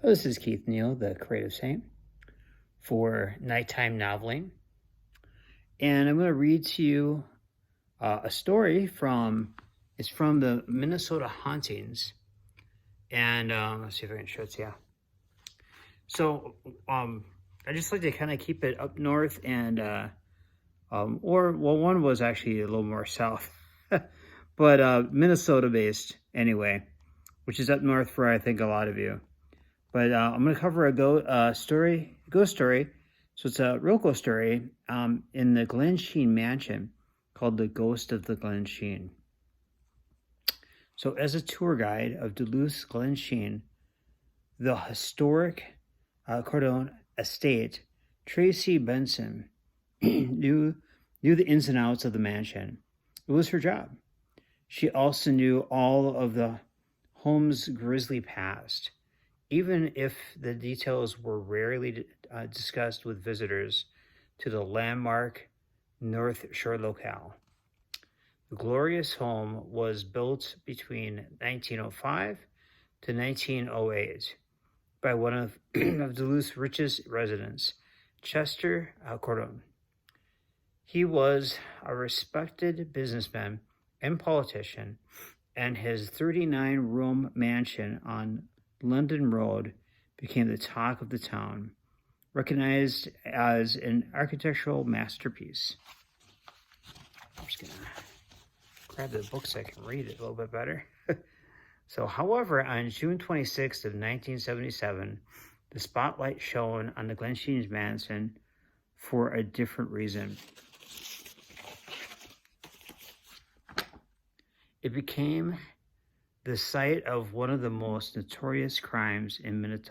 This is Keith Neal, the creative saint for nighttime noveling. And I'm going to read to you a story it's from the Minnesota hauntings. And let's see if I can show it to you. So I just like to kind of keep it up north and, one was actually a little more south, but Minnesota based anyway, which is up north for, I think, a lot of you. But I'm going to cover a ghost story. So it's a real ghost story in the Glensheen Mansion called The Ghost of the Glensheen. So as a tour guide of Duluth's Glensheen, the historic Cordone estate, Tracy Benson knew the ins and outs of the mansion. It was her job. She also knew all of the home's grisly past, even if the details were rarely discussed with visitors to the landmark North Shore locale. The glorious home was built between 1905 to 1908 by one of Duluth's richest residents, Chester Cordone. He was a respected businessman and politician, and his 39-room mansion on London Road became the talk of the town, recognized as an architectural masterpiece. I'm just going to grab the book so I can read it a little bit better. So, however, on June 26th of 1977, the spotlight shone on the Glensheen Mansion for a different reason. It became the site of one of the most notorious crimes in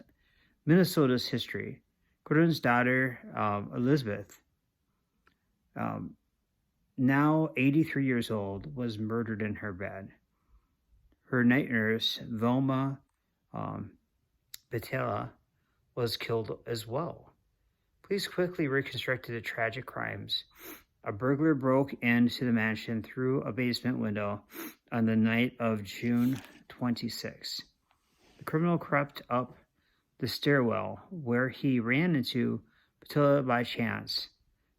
Minnesota's history. Cordone's daughter, Elizabeth, now 83 years old, was murdered in her bed. Her night nurse, Velma Batella, was killed as well. Police quickly reconstructed the tragic crimes. A burglar broke into the mansion through a basement window on the night of June 26. The criminal crept up the stairwell where he ran into Batella by chance.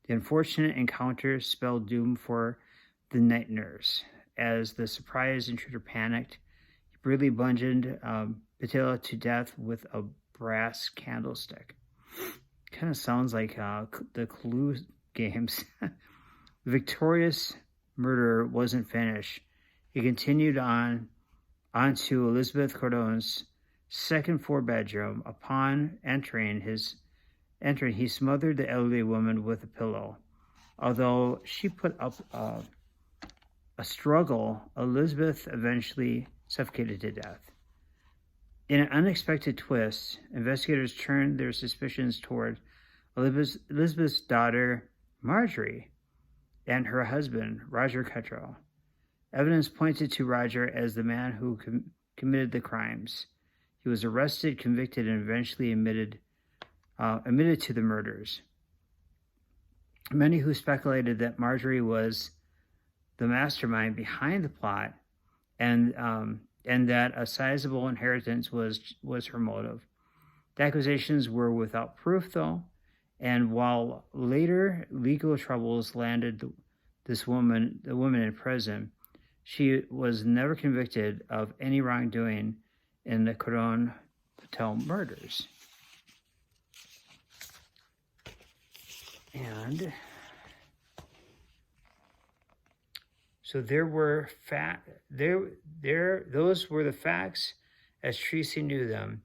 The unfortunate encounter spelled doom for the night nurse. As the surprised intruder panicked, he brutally bludgeoned Batella to death with a brass candlestick. Kind of sounds like the Clue games. The victorious murderer wasn't finished. He continued onto Elizabeth Cordone's second-floor bedroom. Upon entering, he smothered the elderly woman with a pillow. Although she put up a struggle, Elizabeth eventually suffocated to death. In an unexpected twist, investigators turned their suspicions toward Elizabeth's daughter, Marjorie, and her husband, Roger Cuttrell. Evidence pointed to Roger as the man who committed the crimes. He was arrested, convicted, and eventually admitted to the murders. Many who speculated that Marjorie was the mastermind behind the plot, and that a sizable inheritance was her motive. The accusations were without proof, though, and while later legal troubles landed the woman in prison, she was never convicted of any wrongdoing in the Cordone Patel murders. And so those were the facts as Tracy knew them,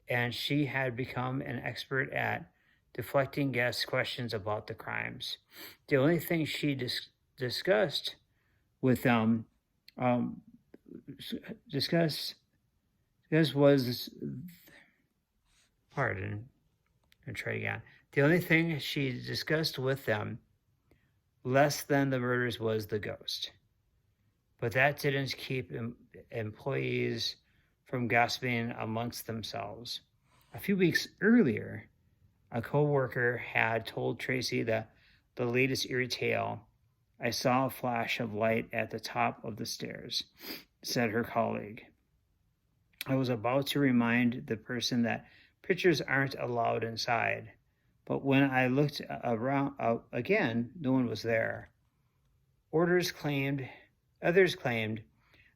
and she had become an expert at deflecting guests' questions about the crimes. The only thing she discussed with them was, pardon, I'll try again. The only thing she discussed with them less than the murders was the ghost. But that didn't keep employees from gossiping amongst themselves. A few weeks earlier, a co-worker had told Tracy the latest eerie tale. "I saw a flash of light at the top of the stairs," said her colleague. I was about to remind the person that pictures aren't allowed inside, but when I looked around again, no one was there. Orders claimed, Others claimed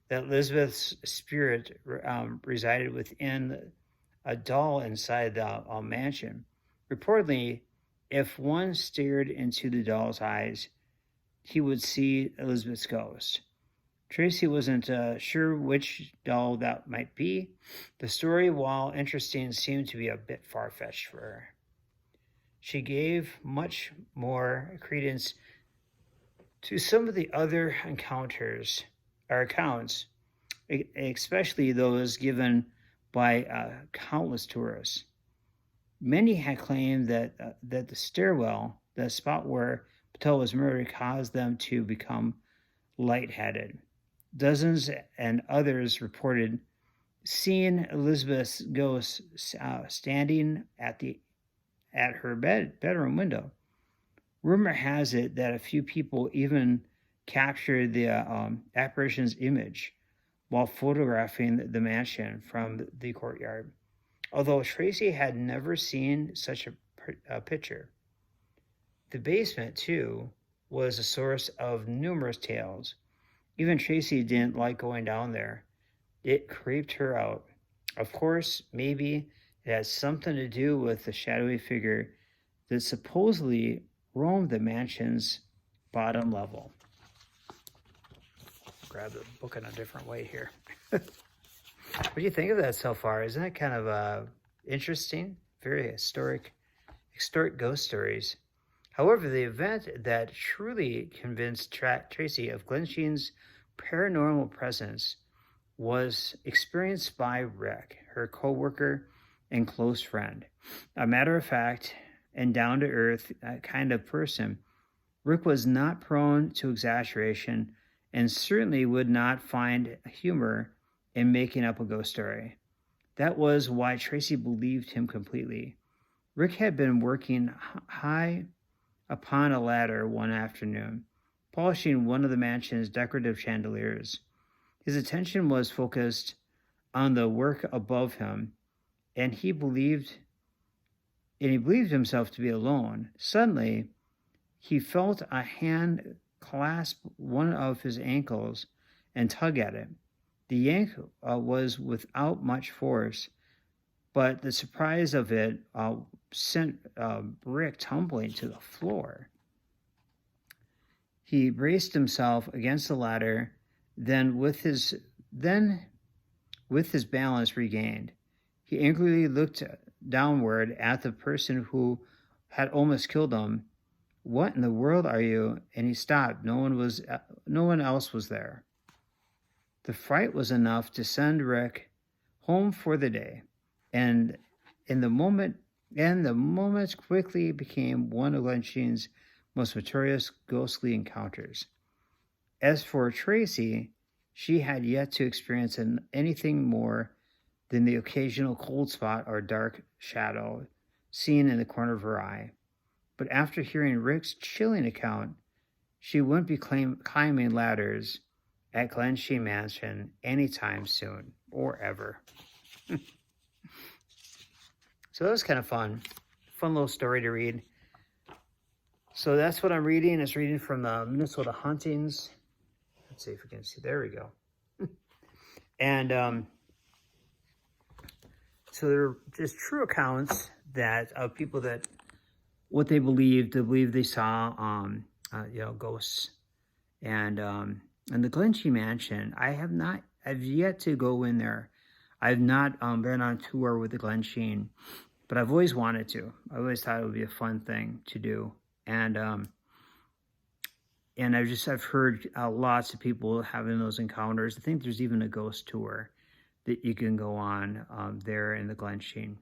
that Elizabeth's spirit resided within a doll inside the mansion. Reportedly, if one stared into the doll's eyes, he would see Elizabeth's ghost. Tracy wasn't sure which doll that might be. The story, while interesting, seemed to be a bit far-fetched for her. She gave much more credence to some of the other encounters or accounts, especially those given by countless tourists. Many had claimed that the stairwell, the spot where Patel was murdered, caused them to become lightheaded. Dozens and others reported seeing Elizabeth's ghost standing at her bedroom window. Rumor has it that a few people even captured the apparition's image while photographing the mansion from the courtyard, although Tracy had never seen such a picture. The basement, too, was a source of numerous tales. Even Tracy didn't like going down there. It creeped her out. Of course, maybe it had something to do with the shadowy figure that supposedly roamed the mansion's bottom level. Grab the book in a different way here. What do you think of that so far? Isn't that kind of interesting? Very historic ghost stories. However, the event that truly convinced Tracy of Glensheen's paranormal presence was experienced by Rick, her co-worker and close friend. A matter of fact and down-to-earth kind of person, Rick was not prone to exaggeration and certainly would not find humor in making up a ghost story. That was why Tracy believed him completely. Rick had been working high upon a ladder one afternoon, polishing one of the mansion's decorative chandeliers. His attention was focused on the work above him, and he believed himself to be alone. Suddenly, he felt a hand clasp one of his ankles and tug at it. The yank was without much force, but the surprise of it sent Rick tumbling to the floor. He braced himself against the ladder, then with his balance regained, he angrily looked downward at the person who had almost killed him. "What in the world are you?" And he stopped. No one else was there. The fright was enough to send Rick home for the day, and the moment quickly became one of Glensheen's most notorious ghostly encounters. As for Tracy, she had yet to experience anything more than the occasional cold spot or dark shadow seen in the corner of her eye. But after hearing Rick's chilling account, she wouldn't be climbing ladders at Glensheen Mansion anytime soon or ever. So that was kind of fun little story to read. So that's what I'm reading. It's reading from the Minnesota Hauntings. Let's see if we can see. There we go. And so they're just true accounts that of people that what they believed. They believe they saw ghosts. And the Glensheen Mansion, I've yet to go in there. I've not been on tour with the Glensheen, but I've always wanted to. I always thought it would be a fun thing to do. And I've heard lots of people having those encounters. I think there's even a ghost tour that you can go on there in the Glensheen.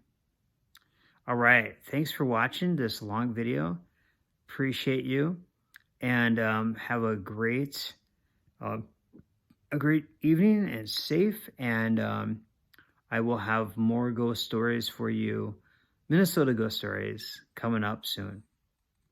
All right, thanks for watching this long video. Appreciate you, and have a great evening and safe. And I will have more ghost stories for you, Minnesota ghost stories, coming up soon.